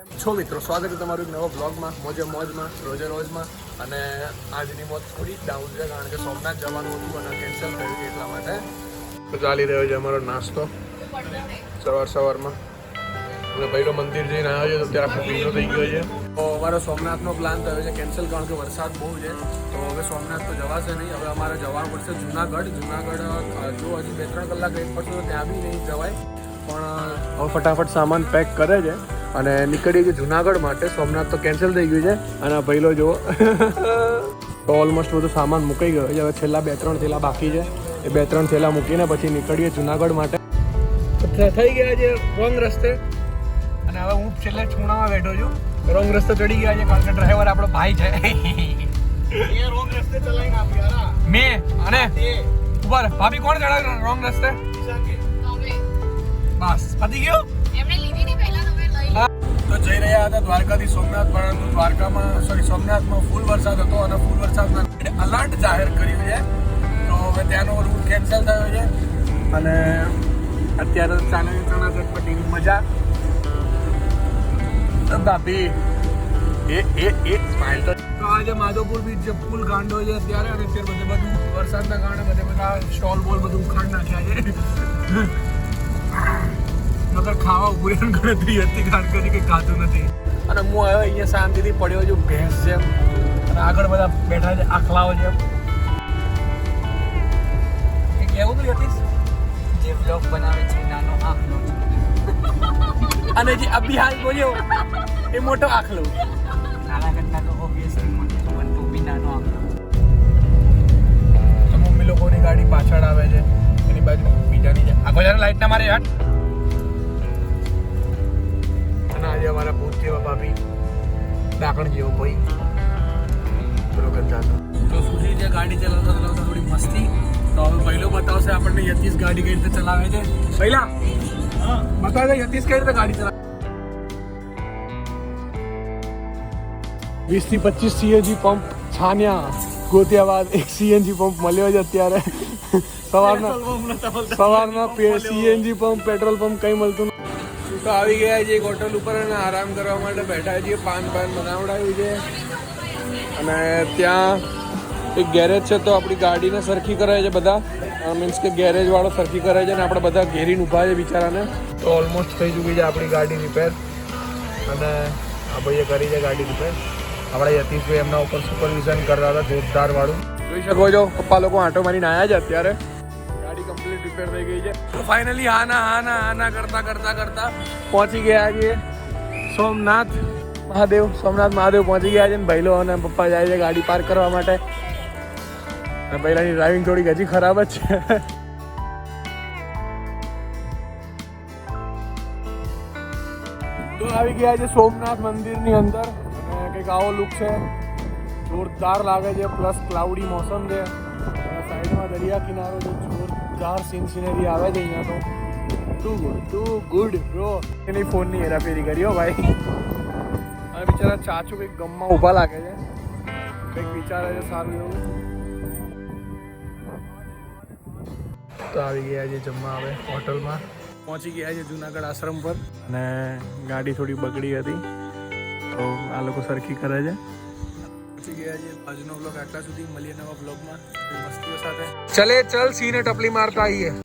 છો મિત્રો, સ્વાગત છે તમારું એક નવા બ્લોગમાં. મોજમાં રોજે રોજમાં. અને આજની મોજ થોડી ડાઉન છે કારણ કે સોમનાથ જવાનું હતું અને કેન્સલ થયું છે એટલા માટે. તો ચાલી રહ્યો છે અમારો નાસ્તો સવારમાં. અને ભૈરો મંદિર જઈને આવ્યો છે તો ત્યાં આખો ભીનો થઈ ગયો છે. તો અમારો સોમનાથનો પ્લાન થયો છે કેન્સલ કારણ કે વરસાદ બહુ છે. તો હવે સોમનાથ તો જવાશે નહીં. હવે અમારે જવાનું પડશે જુનાગઢ. જો હજી 2-3 કલાક વેટ પડશે તો ત્યાં બી નહીં જવાય. પણ હવે ફટાફટ સામાન પેક કરે છે અને નીકળીએ છીએ જુનાગઢ માટે. સોમનાથ તો કેન્સલ થઈ ગયું છે અને આ પહેલો જુઓ તો ઓલમોસ્ટ બધું સામાન મુકાઈ ગયો છે. હવે છેલ્લા 2-3 થેલા બાકી છે. એ 2-3 થેલા મૂકીને પછી નીકળીએ જુનાગઢ માટે. થઈ ગયા છે રોંગ રસ્તે અને હવે હું છેલ્લે છૂણામાં બેઠો છું. રોંગ રસ્તે ચડી ગયા છે કારણ કે ડ્રાઈવર આપણો ભાઈ છે. રોંગ રસ્તે ચલાવીને આપ્યા મેં અને ઉપર ભાભી કોણ ચડાવે રોંગ રસ્તે? બસ પતી ગયો. એમણે લીધી ની પહેલા તમે લઈ તો જઈ રહ્યા હતા દ્વારકાથી સોમનાથ, પરંતુ સોમનાથમાં ફૂલ વરસાદ હતો અને ફૂલ વરસાદના અલર્ટ જાહેર કર્યું છે. તો હવે ત્યાંનો રૂટ કેન્સલ થયો છે અને અત્યારે ચાલે ચણા ચટપટીની મજા. ભાભી એ સ્માઇલ તો આજે માધવપુર બીચ જે ફૂલ ગાંડો છે અત્યારે. અને અત્યારે બધું વરસાદના કારણે બધા સ્ટોલ બોલ બધું ઉખાડ નાખ્યા છે. નકર ખાવા ઉભરી ગણતરી હતી કારણ કે કંઈ ખાતું નથી. અને હું હવે અહીંયા શાંતિથી પડ્યો છું ભેંસ જેમ અને આગળ બધા બેઠા છે આખલાઓ જેમ. એ કેવું તો હતી જે બ્લોગ બનાવે છે નાનો આખલો અને જે અભી હાલ બોલ્યો એ મોટો આખલો. નાના કરતા તો ઓબ્વિયસલી મોટો પણ તું બી નાનો આખલો. મમ્મી લોકોની ગાડી પાછળ આવે છે એની બાજુ બીજાની છે. આખો જરા લાઈટ ના મારે યાર. અને આજે અમારા ભૂત જેવા ભાભી ડાકણ જેવો ભાઈ બરોબર જાતો. તો સુધી જે ગાડી ચલાવતા થોડી મસ્તી. તો હવે પહેલો બતાવશે આપણને યતીશ ગાડી કઈ રીતે ચલાવે છે. પહેલા બતાવે યતીશ કઈ રીતે ગાડી ચલાવે. 20 થી 25 સીએનજી પંપ છાન્યા ગોત્યા બાદ એક સીએનજી પંપ મળ્યો છે અત્યારે. સવારના સીએનજી પંપ પેટ્રોલ પંપ કંઈ મળતું નથી. તો આવી ગયા છે એક હોટલ ઉપર અને આરામ કરવા માટે બેઠા છીએ. પાન બનાવડાવ્યું છે અને ત્યાં એક ગેરેજ છે તો આપણી ગાડીને સરખી કરાય છે બધા. મીન્સ કે ગેરેજ વાળો સરખી કરાય છે અને આપણે બધા ઘેરીને ઊભા છે બિચારાને. તો ઓલમોસ્ટ થઈ ચૂકી છે આપણી ગાડી રિપેર અને આ ભાઈએ કરી છે ગાડી રિપેર. આપણા યતીશભાઈ એમના ઉપર સુપરવિઝન કરતા હતા જોરદાર વાળું. જોઈ શકો છો પપ્પા લોકો આંટો મારીને આવ્યા છે અત્યારે. ગાડી કમ્પ્લીટ રિપેર થઈ ગઈ છે. તો ફાઇનલી હાના કરતા પહોંચી ગયા છીએ સોમનાથ મહાદેવ પહોંચી ગયા છે. ને ભાઈલો અને પપ્પા જાય છે ગાડી પાર્ક કરવા માટે. અને પહેલાની ડ્રાઇવિંગ થોડીક હજી ખરાબ જ છે. તો આવી ગયા છે સોમનાથ મંદિરની અંદર અને કંઈક આવો લુક છે. જોરદાર લાગે છે. પ્લસ ક્લાઉડી મોસમ છે અને સાઈડમાં દરિયા કિનારો છે. જોરદાર સિનરી આવે છે અહીંયા તો. Two good bro. એની ફોનની હેરાફેરી કરી હો ભાઈ. અને બિચારા ચાચુ કંઈક ગમમાં ઊભા લાગે છે. કંઈક વિચારે છે સારું એવું. તો આવી ગયા છે જમવા હવે હોટલમાં. પહોંચી ગયા છે જુનાગઢ આશ્રમ પર અને ગાડી થોડી બગડી હતી તો આ લોકો સરખી કરે છે. પહોંચી ગયા છે. આજનો બ્લોગ આટલા સુધી. મળીએ નવા બ્લોગમાં મસ્તીઓ સાથે. ચલ સીને ટપલી મારતા આવીએ.